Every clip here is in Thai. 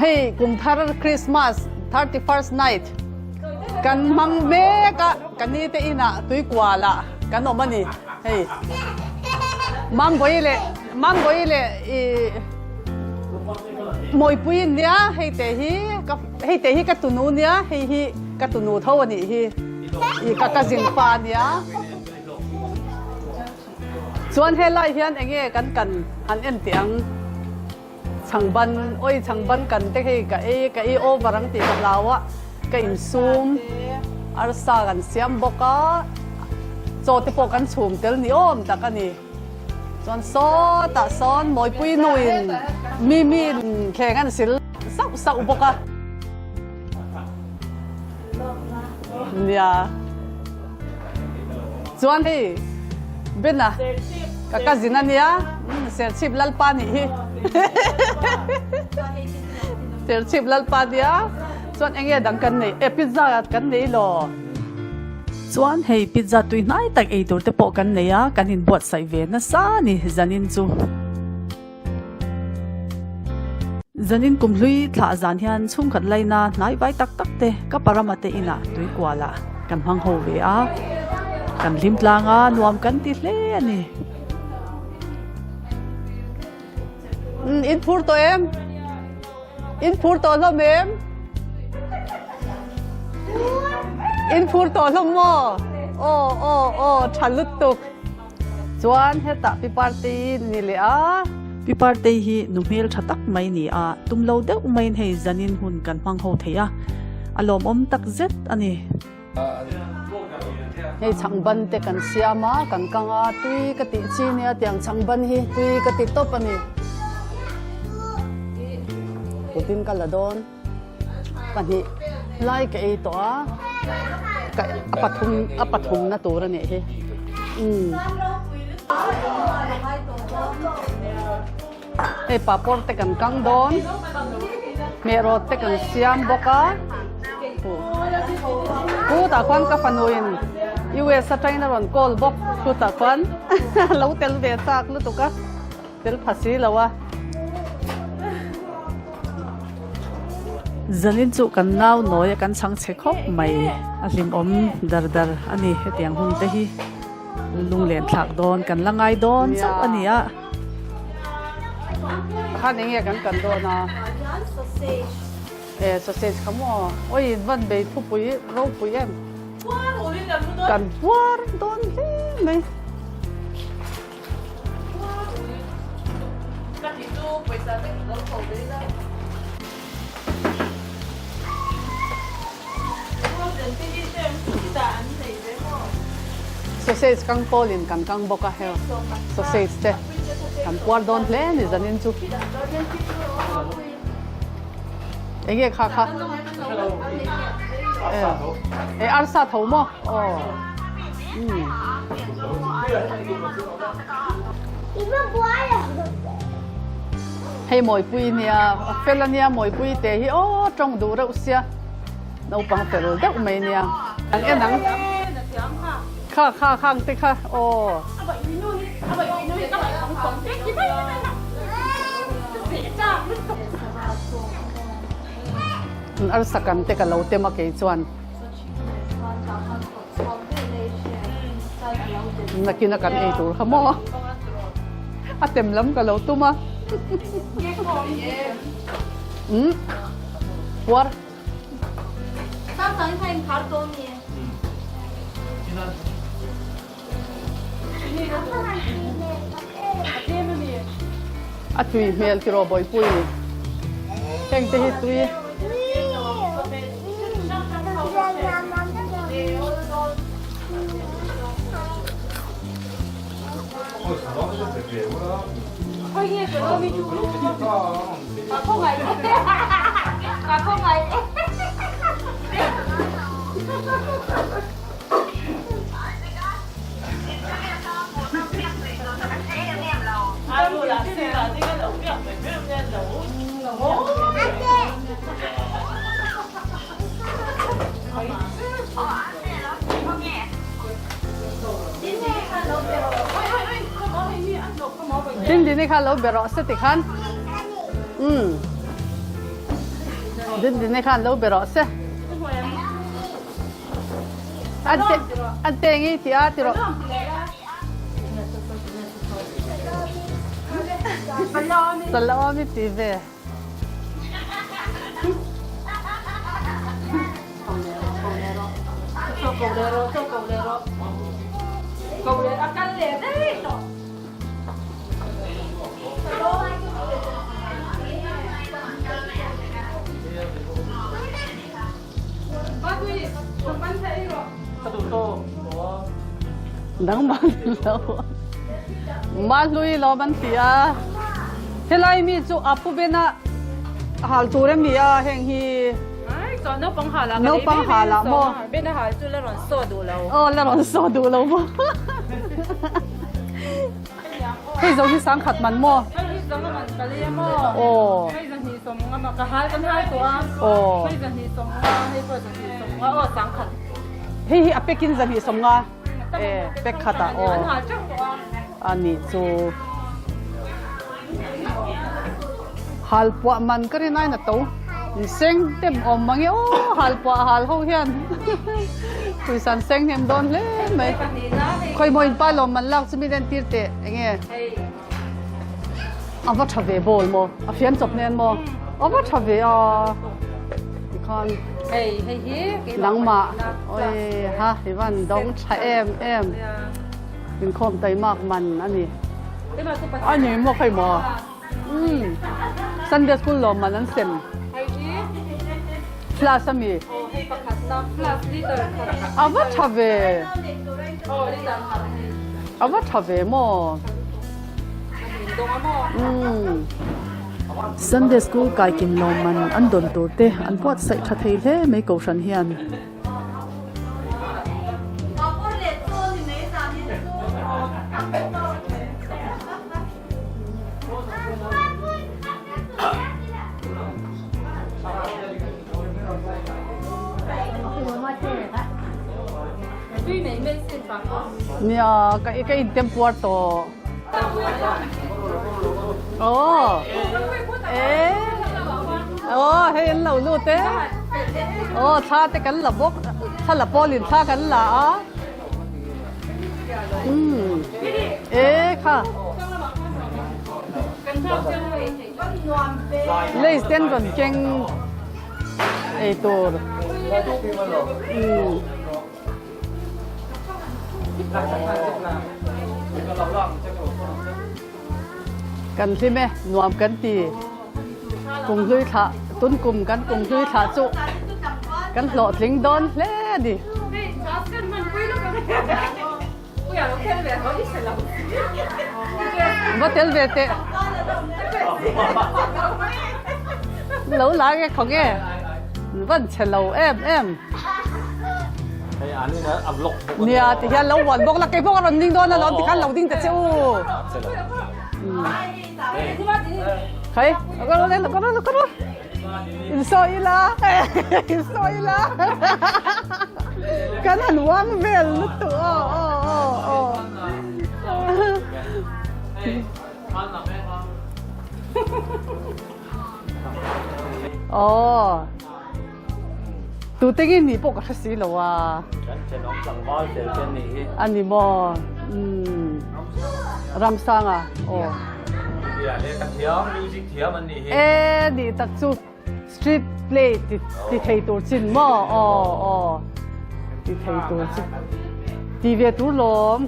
ให้กุมทาร์คริสต์มาส 31st night กันมังเมกะกันนี่เตอินะตุยกว่าละกันออกมานี่เฮ้ยมัมบอยเลยมวยปุยเนี่ยให้เตะฮีกัตุนูเนี่ยให้ฮีกัตุนูเท่านี้ฮีกักจิงปาเนี่ยส่วนเฮลัยเฮียนเองกันอันเอ็นเตียงช่างบันช่างบันกันแต่ให้กับโอบารังตีกับเราอะกับอิมซูมอาร์ซากันเสียมบอกก็โจติปกันชุมเตลนิอมตะกันนี่ส่วนซ้อนมวยปุยนุยมีแข่งกันสิลสักอุปกรณ์เนี่ยส่วนที่เป็นนะกับจินันเนี่ยเสียชิบลัลปานี่เสียชิบลัลปาเนี่ยส่วนเองดังกันนี่พิซซ่ากันนี่หรอส่วนให้พิซซ่าตุยน่าตักตัวเตปกันเนี่ยกันหินบวชใส่เวนัสานี่จันินจูจันินกุมลุยท่าจันยันชุ่มขัดไลน่านายไว้ตักเตะก็ปรามาเตอินะตุยกว่าละกันพังโฮเวอากันลิมปลางานวมกันติเลนี่อินพูดตัวเองอินพูดตัวเราเองอินพูดตัวเราโม่โอ้ฉันลุกตุกจวนเฮตาปิปาร์ตี้นี่เลยปิปาร์ตี้ฮีนุ่มเฮลชัตักไม่นี่ตุ้มเราเด็กไม่ให้จันินหุ่นกันพังโฮเทียอารมณ์ตักเจ็ดอันนี้ให้ช่างบันเตกันเสียมากันกังตุยกติจีเนี่ยเตียงช่างบันฮีตุยกติตบอันนี้กูพิมกันละโดนปันนี้ไล่กับไอ้ตัวกับอปทุมนะตัวนี่เฮ้ไอ้ปาปอร์เตกันกังโดนเมรอเตกันเสียมบกกูตาควันกับฟันวินยูเอสไทยนั่นกอลบอกกูตาควันเราเตลเดซักลุตุกะเตลภาษีแล้ววะจันินจุกันน่าวน้อยกันช่างเช็คบไม่ลิมดาร์อันนี้เตียงหุ่นเตฮีลุงเลียนถักโดนกันละไงโดนจับอันนี้ข้าเนี่ยกันโดนซอสเซจขโมยโอ้ยวันเบย์ทุบปุยเราปุยกันวาร์โดนที่ไหนsausage kang polin kang boka heo sausage te kan puar don ple ni zanin chu ege kha arsa thau mo hay mồi pui nia felania mồi pui te hi trong du rau sia nấu bằng tờ đậu mày nia anh em nắng khang tích ha ăn sakan te ka lo te ma ke chuan nakina kan ei tur hamo atem lam ka lo tuma war Sao tới thành khá tôm nhỉ? Atui mel tiro boy pui heng te hi tui Thôi nghe cái tôm đi chú. Không ngày. Không ngày. Din din ka lo bero sa tikhan din ne khan lo bero se ante ngi ti a ti ro salami ti ve Cậu akan lihat itu. nang man lo ma lui lo ban tia helai mi chu apu bena hal ture mi a heng hi Có nấu bằng hà là nấu bằng hà là mo bên đó hà chú là còn sốt đủ lâu. la ron so du lo mo hei zo hi sang khat man mo Cái giống là mình cái gì mà. o Cái giống như sống mà cái hai con hai của. o Cái giống như sống mà hay cái giống như sống mà ở sáng khẩn. hei hi apekin zan hi som nga pek khata o Anh hà chắc của. ani chu hal po man ka rin ay na to seng tem om mangi o hal po hal ho hian tui san seng hem don le mai khoi moin pa lo man lak chumi den tir te enge ava thave bol mo a fian chop nen mo ava thave a khan Hey, nang ma oi ha hiwan dong cha em in khom tai mak man ani ani mo khai mo Sunday school lo man an sem class ami ava thave mo Sunday school kai kim lo man an don tur te an pot sai tha thei le mai ko shan hian nia ka intem puerto hei an lo lu te tha te kan la bok tha la polin tha kan la kha lấy tiền còn keng turกันใช่ไหมนวมกันตีกงลุยขาตุ้นกลุ่มกันกงลุยขาจุกันหลอดลิงดอนเล่ดิว่าเตลเวเตเหลาหลายของแกวันเฉลาเอ็มเนี่ยที่เราวันบอกละไก่พวกเราดิ้งโดนเราที่ขันเราดิ้งแต่เจ้าใครก็รู้เลยก็รู้อินโซอีลากันหันวังเวลลุตัวตัวเต็งนี่ปกติสิหรอวะอันนี้บ่รำซังอ่ะนี่ตักจูสตรีทเพลย์ที่ไทยตัวจินบ่ที่ไทยตัวจินที่เวทุลม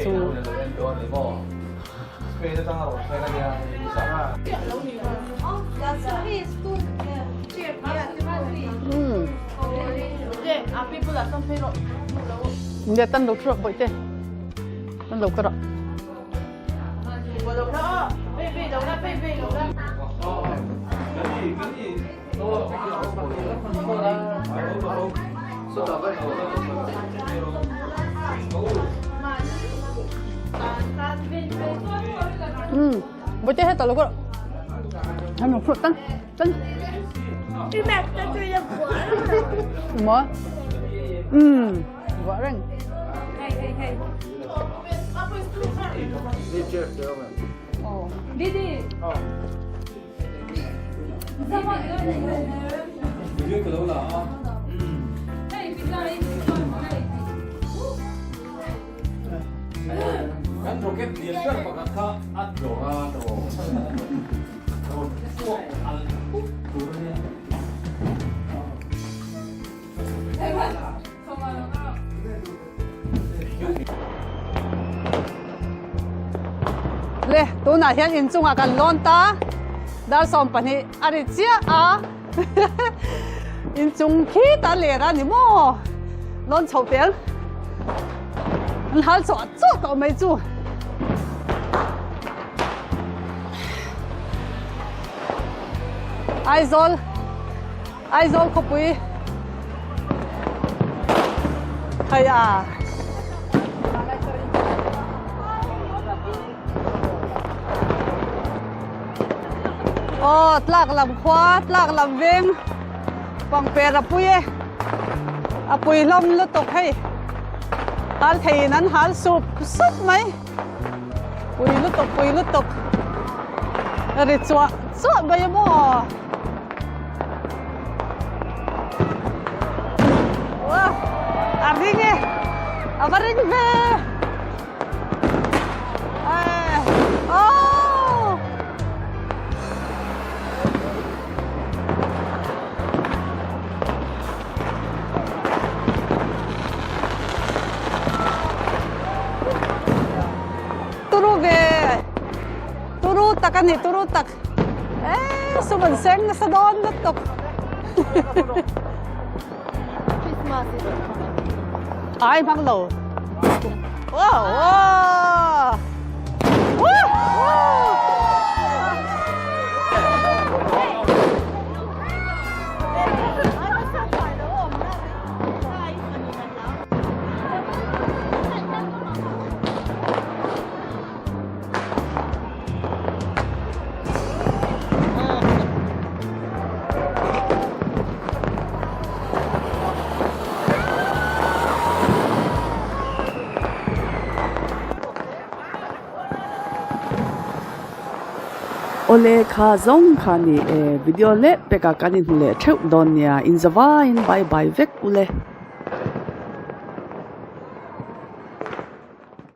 จูเนี่ยตั้งลูกทรบ่อยเต้ตั้งลูกกระบ่อยเต้ให้ตั้งลูกกระให้หนูพูดตั้งพี่แม็กจะช่วยยังหัว หมอว่าเร่ง Didi. Sama dia. Video ke đâu là Hey, kita ini mana ini? kan roket dia kan pakai kak adora dong. Le, tu na hian in chunga kan lon ta. Dar som pani ari chia a. In chung khi ta le ra ni mo. Lon chau pian. An hal so chu to mai chu. Aizol ko pui. Haya. Tlak lam khwa, tlak lam veng. Pang per apui lom lutok hay. Hal thei nan hal sup mai. Pui lutok. Ari chua ba mo. Wah, aringe. Abaring be. Oh. Turu tak. Sumanseng na sa doon lutok. Ay, manglo. Wow! Ole kha zong khani video le peka kanin le theu don ya in zawa in bye bye vek ule